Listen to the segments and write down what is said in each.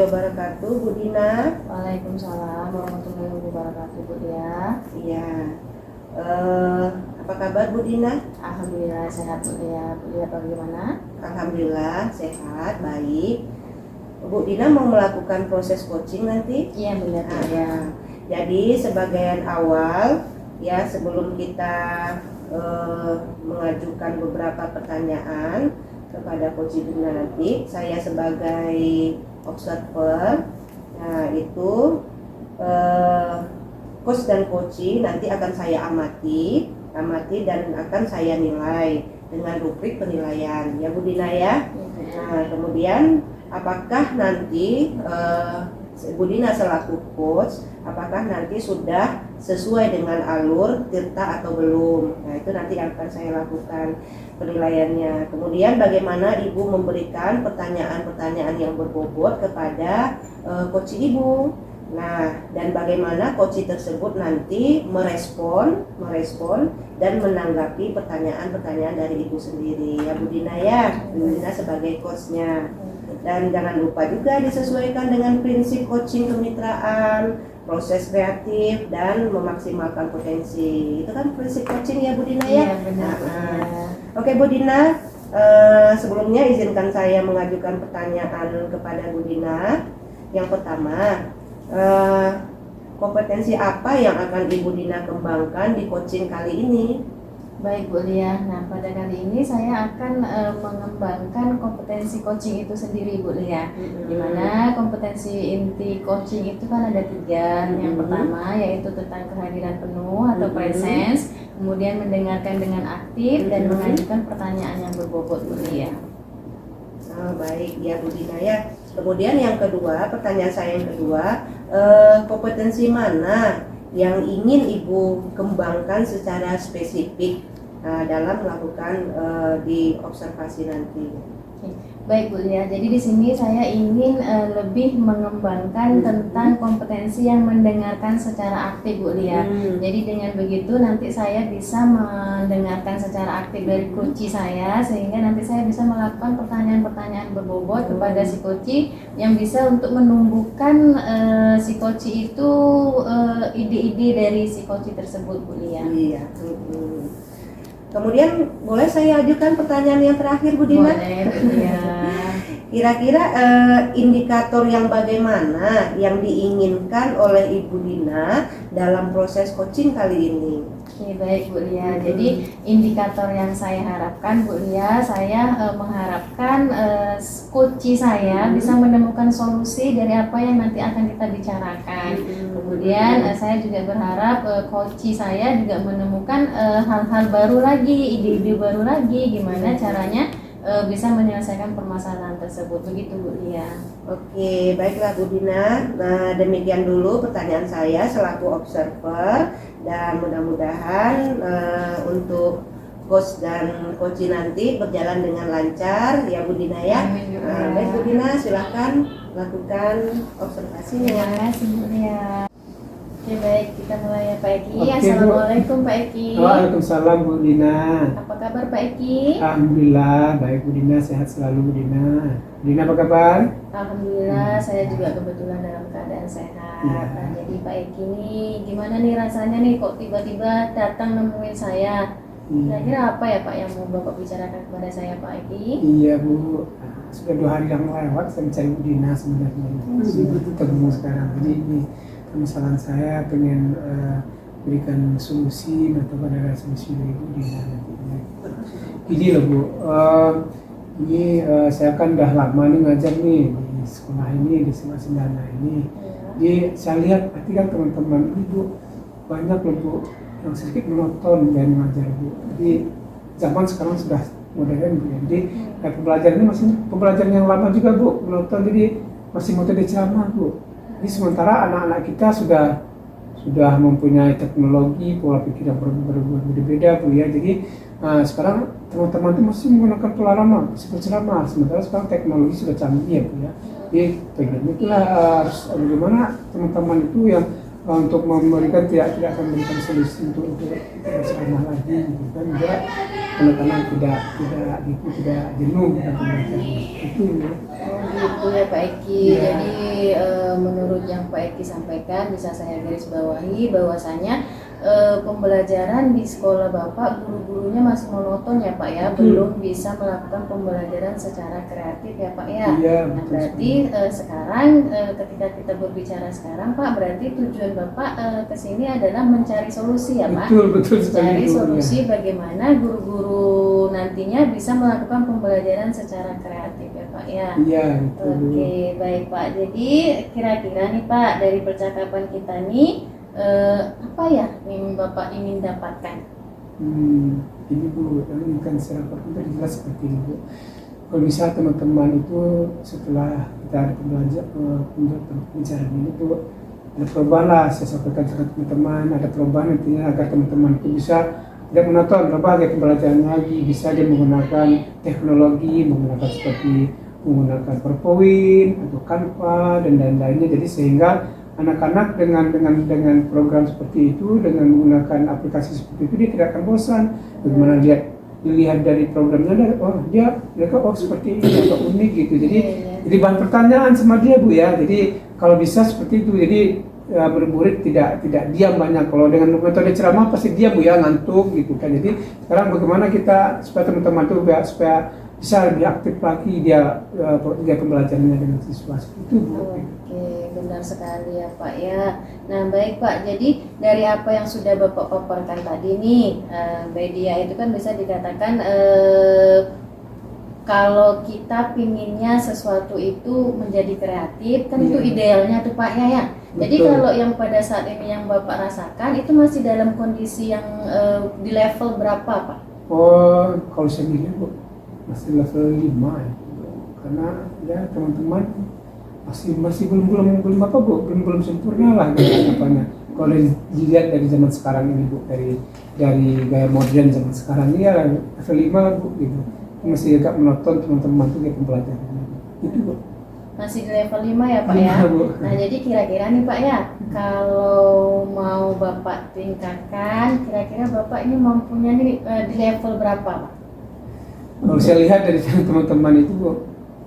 wabarakatuh, Bu Dina. Waalaikumsalam warahmatullahi wabarakatuh, Bu Dia. Iya. Apa kabar Bu Dina? Alhamdulillah sehat, Bu Dia. Bu Dia bagaimana? Alhamdulillah sehat, baik. Bu Dina mau melakukan proses coaching nanti? Iya benar, Bu Dia. Jadi sebagian awal ya sebelum kita mengajukan beberapa pertanyaan kepada Coach Dina nanti, saya sebagai observer, nah itu coach dan coaching nanti akan saya amati dan akan saya nilai dengan rubrik penilaian ya Bu Dina ya. Nah kemudian apakah nanti Bu Dina selaku coach apakah nanti sudah sesuai dengan alur Tirta atau belum. Nah itu nanti akan saya lakukan penilaiannya. Kemudian bagaimana Ibu memberikan pertanyaan-pertanyaan yang berbobot kepada coach Ibu. Nah, dan bagaimana coach tersebut nanti merespon dan menanggapi pertanyaan-pertanyaan dari Ibu sendiri ya Bu Dina ya. Bu Dina sebagai coachnya. Dan jangan lupa juga disesuaikan dengan prinsip coaching kemitraan, proses kreatif dan memaksimalkan potensi. Itu kan prinsip coaching ya Bu Dina ya? Iya benar. Oke Bu Dina, sebelumnya izinkan saya mengajukan pertanyaan kepada Bu Dina. Yang pertama, kompetensi apa yang akan Ibu Dina kembangkan di coaching kali ini? Baik Bu Lia, nah pada kali ini saya akan mengembangkan kompetensi coaching itu sendiri Bu Lia. Dimana kompetensi inti coaching itu kan ada 3. Yang pertama yaitu tentang kehadiran penuh atau presence, kemudian mendengarkan dengan aktif dan mengajukan pertanyaan yang berbobot Bu Lia. Baik ya Bu Dina ya. Kemudian yang kedua, pertanyaan saya yang kedua, kompetensi mana yang ingin Ibu kembangkan secara spesifik dalam melakukan di observasi nanti? Baik Bu Lia, jadi di sini saya ingin lebih mengembangkan tentang kompetensi yang mendengarkan secara aktif Bu Lia. Jadi dengan begitu nanti saya bisa mendengarkan secara aktif dari coach saya, sehingga nanti saya bisa melakukan pertanyaan-pertanyaan berbobot kepada si coach yang bisa untuk menumbuhkan si coach itu ide-ide dari si coach tersebut Bu Lia. Iya. Kemudian boleh saya ajukan pertanyaan yang terakhir Bu Dina? Boleh Bu Lia. Kira-kira indikator yang bagaimana yang diinginkan oleh Ibu Dina dalam proses coaching kali ini? Oke, baik Bu Lia. Jadi indikator yang saya harapkan Bu Lia, saya mengharapkan coach saya bisa menemukan solusi dari apa yang nanti akan kita bicarakan. Kemudian saya juga berharap coach saya juga menemukan hal-hal baru lagi, ide-ide baru lagi, gimana caranya bisa menyelesaikan permasalahan tersebut. Begitu Bu Lia. Oke, baiklah Bu Dina. Nah, demikian dulu pertanyaan saya selaku observer, dan mudah-mudahan untuk coach dan coach nanti berjalan dengan lancar ya Bu Dina ya. Baik Bu Dina, silakan lakukan observasinya. Terima kasih Bu Lia. Oke baik, kita mulai ya Pak Eki. Oke, Assalamualaikum Pak Eki. Waalaikumsalam Bu Dina. Apa kabar Pak Eki? Alhamdulillah baik Bu Dina, sehat selalu Bu Dina. Bu Dina apa kabar? Alhamdulillah saya juga kebetulan dalam keadaan sehat. Ya. Nah, jadi Pak Eki ini gimana nih rasanya nih kok tiba-tiba datang nemuin saya? Kira-kira apa ya Pak yang mau Bapak bicarakan kepada saya Pak Eki? Iya Bu, sudah 2 hari yang lewat saya mencari Bu Dina sebenarnya. Sudah ketemu sekarang. Jadi ini permasalahan saya pengen berikan solusi atau ada solusi dari Bu Dina nantinya. Ini loh Bu, saya kan udah lama nih ngajar nih di sekolah ini, di Sekolah Sendana ini. Jadi saya lihat pasti kan teman-teman Ibu banyak loh Bu yang sedikit menonton dan mengajar Bu. Jadi zaman sekarang sudah modern Bu. Jadi pembelajaran ini masih pembelajaran yang lama juga Bu, menonton jadi masih metode ceramah Bu. Jadi sementara anak-anak kita sudah mempunyai teknologi, pola pikir yang berbeda Bu ya. Jadi sekarang teman-teman itu masih menggunakan pola lama, seperti ceramah. Sementara sekarang teknologi sudah canggih ya Bu ya. Jadi pengen itulah harus bagaimana teman-teman itu yang untuk memberikan tidak akan memberikan solusi untuk ceramah lagi gitu kan, juga anak-anak tidak jenuh dengan pembelajaran itu ya. gitu ya Pak Eki. Iya. Jadi menurut yang Pak Eki sampaikan bisa saya garis bawahi bahwasanya pembelajaran di sekolah Bapak guru-gurunya masih monoton ya Pak ya, belum bisa melakukan pembelajaran secara kreatif ya Pak ya. Iya, Nah betul berarti sekarang ketika kita berbicara sekarang Pak, berarti tujuan Bapak kesini adalah mencari solusi ya Pak. Betul sekali, Cari Bu, solusi ya. bagaimana guru-guru nantinya bisa melakukan pembelajaran secara kreatif ya Pak ya. Iya, betul. Bu. Oke, baik Pak. Jadi kira-kira nih Pak, dari percakapan kita nih apa ya yang Bapak ingin dapatkan? Ini Bu, yang kan secara itu jelas seperti ini Bu. Kalau bisa teman-teman itu setelah kita ada pembicaraan ini Bu, ada perubahan lah, saya sampaikan kepada teman-teman, ada perubahan nantinya agar teman-teman itu bisa tidak menonton berbagai pembelajaran lagi, bisa dia menggunakan teknologi, menggunakan seperti menggunakan PowerPoint atau Canva dan lain-lainnya, jadi sehingga anak-anak dengan program seperti itu, dengan menggunakan aplikasi seperti itu, dia tidak akan bosan. Bagaimana dilihat dari programnya, mereka seperti ini atau unik gitu. Jadi bahan pertanyaan sama dia Bu ya. Jadi kalau bisa seperti itu. Jadi murid tidak diam banyak. Kalau dengan metode ceramah pasti diam Bu ya, ngantuk gitu kan. Jadi sekarang bagaimana kita supaya teman-teman itu supaya bisa lebih aktif lagi dia pembelajarannya dengan siswa itu Bu. Oke, benar sekali ya Pak ya. Nah baik Pak, jadi dari apa yang sudah Bapak paparkan tadi nih, media itu kan bisa dikatakan kalau kita pinginnya sesuatu itu menjadi kreatif kan itu idealnya tuh Pak ya. Jadi kalau yang pada saat ini yang Bapak rasakan itu masih dalam kondisi yang di level berapa Pak? Oh, kalau saya bilang Bu, masih level 5 ya. Karena ya teman-teman masih belum apa Bu, belum sempurna lah apanya. Kalau dilihat dari zaman sekarang ini Bu, dari gaya modern zaman sekarang ini ya level 5 Bu gitu. Masih agak menonton teman-teman tuh kayak pembelajaran itu Bu. Masih di level 5 ya Pak ya. Nah jadi kira-kira nih Pak ya, kalau mau Bapak tingkatkan, kira-kira Bapak ini mampunya nih di level berapa Pak? Kalau saya lihat dari teman-teman itu Bu,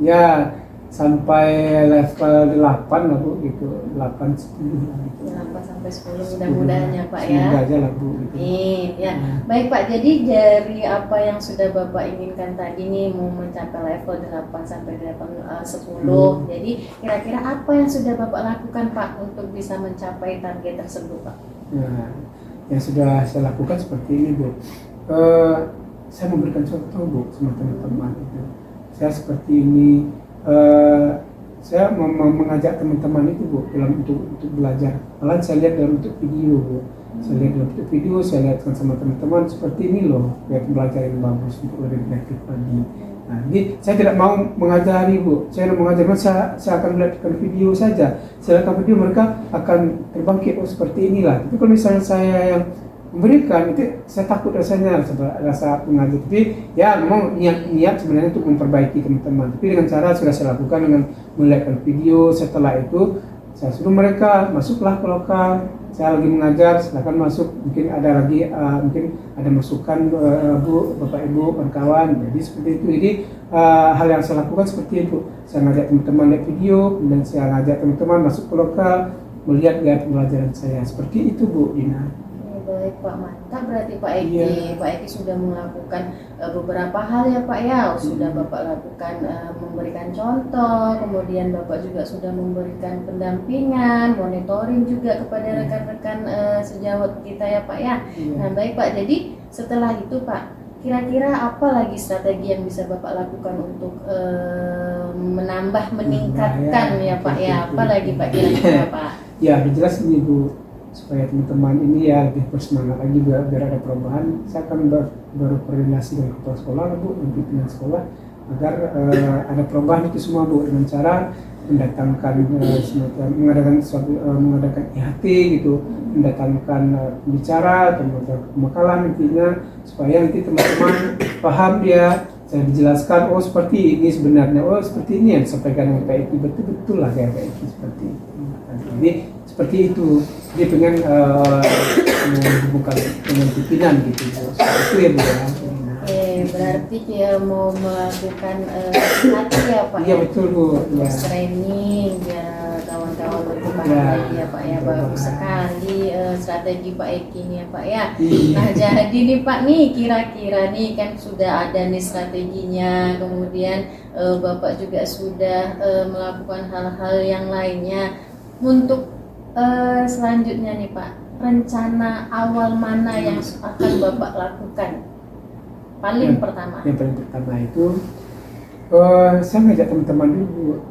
ya sampai level 8 lah Bu gitu, 8-10 lah gitu. 8-10 mudah-mudahan ya Pak ya. Semoga aja lah Bu gitu. Ya. Baik Pak, jadi dari apa yang sudah Bapak inginkan tadi nih mau mencapai level 8 sampai level 10. Jadi kira-kira apa yang sudah Bapak lakukan Pak untuk bisa mencapai target tersebut Pak? Nah, yang sudah saya lakukan seperti ini Bu. Saya memberikan contoh Bu sama teman-teman itu. Saya seperti ini, saya mengajak teman-teman itu Bu dalam untuk belajar. Malah saya lihat dalam bentuk video Bu. Saya lihat dalam bentuk video, saya lihatkan sama teman-teman seperti ini loh, kayak pembelajaran yang bagus untuk lebih kreatif lagi. Nah, jadi saya tidak mau mengajari Bu, saya mengajarkan saya akan melihatkan video saja. Saya lihatkan video mereka akan terbangkit seperti inilah. Tapi kalau misalnya saya yang memberikan itu saya takut rasanya rasa pengajar, tapi ya memang niat sebenarnya untuk memperbaiki teman-teman, tapi dengan cara sudah saya lakukan dengan melihatkan video. Setelah itu saya suruh mereka masuklah ke lokal, saya lagi mengajar silakan masuk, mungkin ada lagi mungkin ada masukan Bu, Bapak Ibu, kawan-kawan. Jadi seperti itu. Jadi hal yang saya lakukan seperti itu, saya ngajak teman-teman lihat video, kemudian saya ngajak teman-teman masuk ke lokal melihat gaya pembelajaran saya seperti itu Bu Dina. Baik Pak, mantap berarti Pak Eki. Iya. Pak Eki sudah melakukan beberapa hal ya Pak ya. Sudah Bapak lakukan memberikan contoh, kemudian Bapak juga sudah memberikan pendampingan, monitoring juga kepada rekan-rekan sejawat kita ya Pak ya. Nah baik Pak, jadi setelah itu Pak, kira-kira apa lagi strategi yang bisa Bapak lakukan untuk meningkatkan ya Pak ya? Apa lagi Pak kira-kira Pak? Ya, jelas ini Bu, supaya teman-teman ini ya lebih bersemangat lagi biar ada perubahan. Saya akan berkoordinasi dengan kepala sekolah Bu, dan pimpinan sekolah agar ada perubahan itu semua Bu, dengan cara mendatangkan mengadakan IHT gitu, mendatangkan pembicara atau pemakalan nantinya, supaya nanti teman-teman paham dia. Saya dijelaskan, seperti ini sebenarnya, seperti ini yang disampaikan oleh Pak Eki, betul lah kayak Pak Eki seperti itu. Jadi seperti itu, dia pengen menghubungkan dengan pimpinan gitu. Seperti itu ya Bu. berarti dia mau melakukan hati ya Pak Iya ya? betul Bu. Ya. Training biar kawan-kawan lebih paham Ya. lagi ya Pak ya. Bagus sekali strategi Pak Eki ini ya Pak ya. Iya. Nah jadi nih Pak nih kira-kira nih kan sudah ada nih strateginya, kemudian Bapak juga sudah melakukan hal-hal yang lainnya. Untuk selanjutnya nih Pak, rencana awal mana yang akan Bapak lakukan? Paling pertama. Yang paling pertama itu saya ngajak teman-teman dulu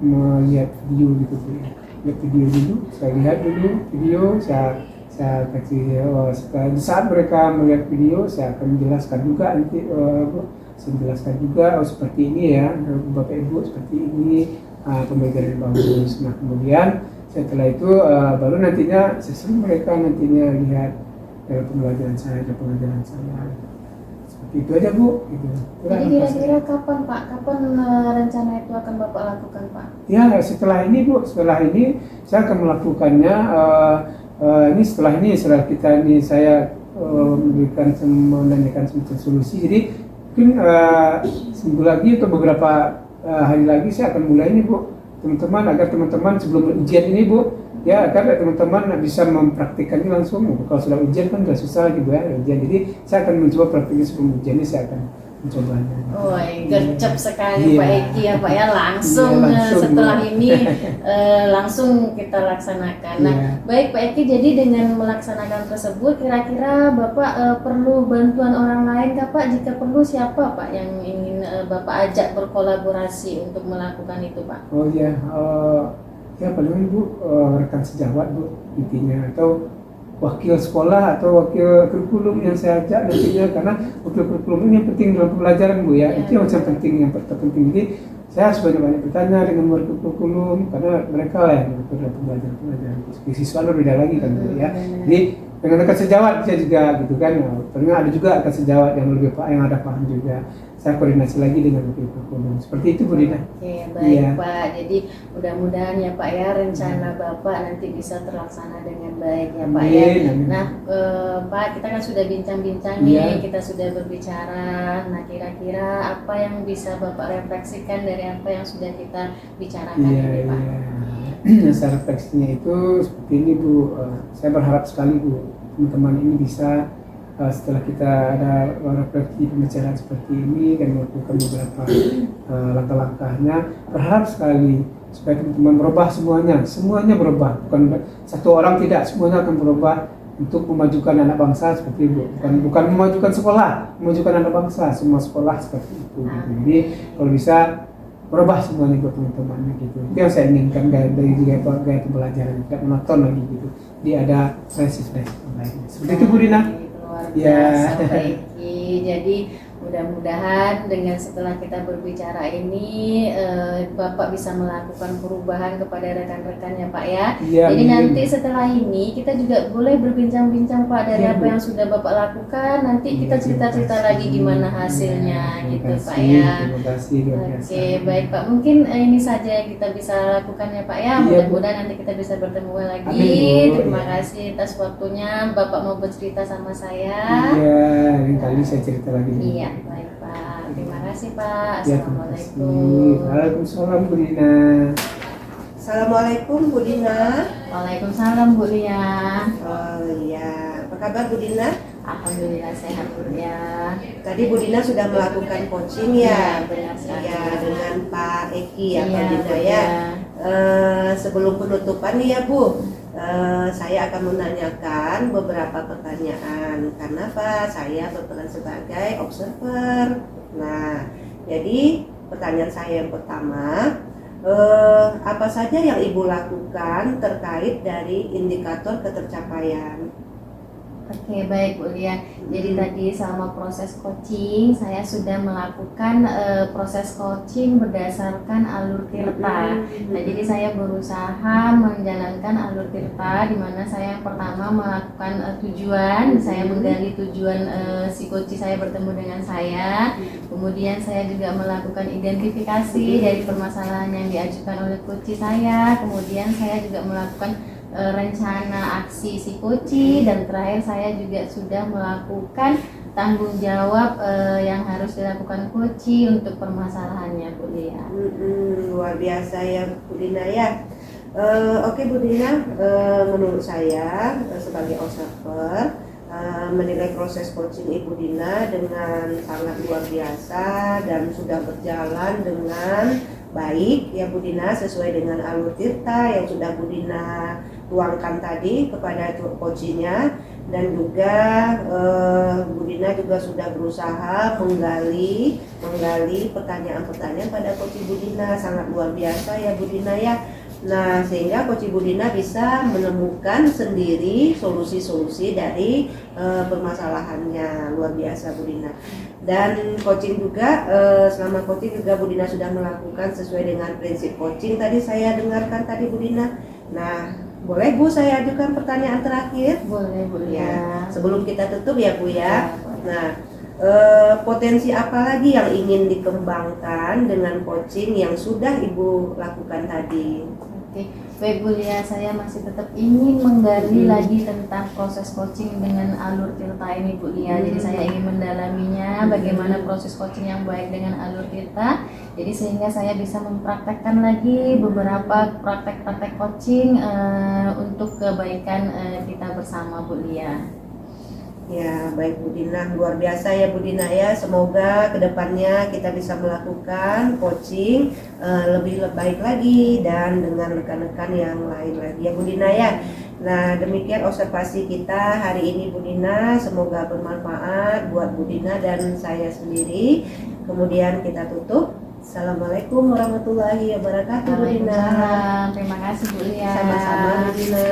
melihat video gitu Bu. Lihat video dulu, saya lihat dulu video, saya kasih setelah di saat mereka melihat video saya akan menjelaskan juga nanti saya menjelaskan juga seperti ini ya Bapak Ibu seperti ini pembelajaran yang bagus. Nah kemudian setelah itu baru nantinya saya suruh mereka nantinya lihat pembelajaran saya dan pengajaran saya. Seperti itu aja Bu. Gitu. Jadi kira-kira kapan Pak? Kapan rencana itu akan Bapak lakukan Pak? Ya setelah ini Bu, setelah ini saya akan melakukannya. Ini setelah kita ini saya menanyakan semacam solusi. Jadi mungkin seminggu lagi atau beberapa hari lagi saya akan mulai ini Bu, teman-teman, agar teman-teman sebelum ujian ini Bu, ya agar teman-teman bisa mempraktikannya langsung. Kalau sudah ujian kan sudah susah lagi Bu ya ujian. Jadi saya akan mencoba praktiknya sebelum ujian ini, saya akan mencobanya. Oh, gercep sekali Iya. Pak Eki ya Pak ya, langsung, Iya, langsung, setelah Bu. ini langsung kita laksanakan. Nah, Iya. baik Pak Eki, jadi dengan melaksanakan tersebut kira-kira Bapak perlu bantuan orang lain kah Pak? Jika perlu siapa Pak yang ingin Bapak ajak berkolaborasi untuk melakukan itu Pak? Oh ya, ya paling Bu rekan sejawat Bu intinya, atau wakil sekolah atau wakil kurikulum yang saya ajak nantinya, karena wakil kurikulum ini yang penting dalam pembelajaran Bu ya, itu yang penting, yang terpenting. Jadi saya harus banyak bertanya dengan wakil kurikulum karena mereka lah yang dalam pembelajaran. Siswa berbeda lagi kan Bu ya. Jadi dengan rekan sejawat saya juga gitu kan, paling ada juga rekan sejawat yang lebih yang ada paham juga. Saya koordinasi lagi dengan wakil kurikulum. Seperti itu Bu Dina. Oke, baik Iya. Pak. Jadi mudah-mudahan ya Pak ya rencana Bapak nanti bisa terlaksana dengan baik ya Pak ya. Amin. Nah Pak, kita kan sudah bincang-bincang Iya. nih, kita sudah berbicara. Nah kira-kira apa yang bisa Bapak refleksikan dari apa yang sudah kita bicarakan Iya, ini Pak? iya. Secara refleksinya itu seperti ini Bu, saya berharap sekali Bu, teman-teman ini bisa setelah kita ada refleksi pembicaraan seperti ini dan melakukan beberapa langkah-langkahnya, berharap sekali supaya teman-teman berubah semuanya berubah, bukan satu orang, tidak, semuanya akan berubah untuk memajukan anak bangsa seperti itu, bukan memajukan sekolah, memajukan anak bangsa, semua sekolah seperti itu. Gitu. Jadi kalau bisa berubah semuanya buat teman-teman gitu. Itu yang saya inginkan dari gaya pembelajaran, tidak monoton lagi gitu. Jadi ada fresh lainnya. Seperti itu Bu Dina. Luar Ya. biasa Pak Eki. Jadi mudah-mudahan dengan setelah kita berbicara ini Bapak bisa melakukan perubahan kepada rekan-rekannya Pak ya. Iya, Jadi amin. nanti setelah ini kita juga boleh berbincang-bincang Pak dari Iya, apa Bu. yang sudah Bapak lakukan. Nanti kita Iya, cerita-cerita terima lagi kasih. gimana hasilnya Iya, gitu terima Pak kasih, ya. Terima kasih luar biasa. Oke, baik Pak. Mungkin ini saja yang kita bisa lakukan ya Pak ya. Iya, Bu. Mudah-mudahan nanti kita bisa bertemu lagi. Amin, Bu. Terima Iya. kasih atas waktunya. Bapak mau bercerita sama saya. Iya, lain kali saya cerita lagi. Iya, baik Pak. Terima kasih Pak. Ya, terima kasih. Assalamualaikum. Waalaikumsalam Bu Dina. Assalamualaikum Bu Dina. Waalaikumsalam Bu Lia. Oh iya, apa kabar Bu Dina? Alhamdulillah sehat Bu Lia. Tadi Bu Dina sudah melakukan coaching ya? Benar sekali. Ya, dengan Pak Eki ya, Pak Iya, Dina Bu ya. Lia. Sebelum penutupan nih ya Bu, saya akan menanyakan beberapa pertanyaan. Karena Pak, saya berperan sebagai observer. Nah, jadi pertanyaan saya yang pertama, apa saja yang Ibu lakukan terkait dari indikator ketercapaian? Oke, baik Bu Lia. Jadi tadi selama proses coaching saya sudah melakukan proses coaching berdasarkan alur tirta. Nah, jadi saya berusaha menjalankan alur tirta di mana saya yang pertama melakukan tujuan, saya menggali tujuan si coach saya bertemu dengan saya. Kemudian saya juga melakukan identifikasi dari permasalahan yang diajukan oleh coach saya. Kemudian saya juga melakukan rencana aksi si koci, dan terakhir saya juga sudah melakukan tanggung jawab yang harus dilakukan coach untuk permasalahannya Bu Lia. Luar biasa ya Bu Dina ya. Oke Bu Dina, menurut saya sebagai observer menilai proses coaching Ibu Dina dengan sangat luar biasa dan sudah berjalan dengan baik ya Bu Dina, sesuai dengan alur tirta yang sudah Bu Dina tuangkan tadi kepada coachingnya, dan juga Bu Dina juga sudah berusaha menggali pertanyaan-pertanyaan pada coach Bu Dina, sangat luar biasa ya Bu Dina ya. Nah, sehingga coach Bu Dina bisa menemukan sendiri solusi-solusi dari permasalahannya, luar biasa Bu Dina. Dan coaching juga, selama coaching juga Bu Dina sudah melakukan sesuai dengan prinsip coaching tadi saya dengarkan tadi Bu Dina. Nah, boleh Bu saya ajukan pertanyaan terakhir? Boleh Bu Lia. Ya, sebelum kita tutup ya Bu ya. Ya, boleh. Nah, potensi apa lagi yang ingin dikembangkan dengan coaching yang sudah Ibu lakukan tadi? Oke, baik Bu Lia, saya masih tetap ingin menggali lagi tentang proses coaching dengan alur tirta ini Bu Lia. Jadi saya ingin mendalaminya, bagaimana proses coaching yang baik dengan alur tirta. Jadi sehingga saya bisa mempraktekkan lagi beberapa praktek-praktek coaching untuk kebaikan kita bersama Bu Lia. Ya, baik Bu Dina, luar biasa ya Bu Dina ya. Semoga kedepannya kita bisa melakukan coaching lebih baik lagi dan dengan rekan-rekan yang lain lagi ya Bu Dina ya. Nah, demikian observasi kita hari ini Bu Dina. Semoga bermanfaat buat Bu Dina dan saya sendiri. Kemudian kita tutup. Assalamualaikum warahmatullahi wabarakatuh Bu Dina. Waalaikumsalam. Terima kasih Bu Lia. Sama-sama Bu Dina.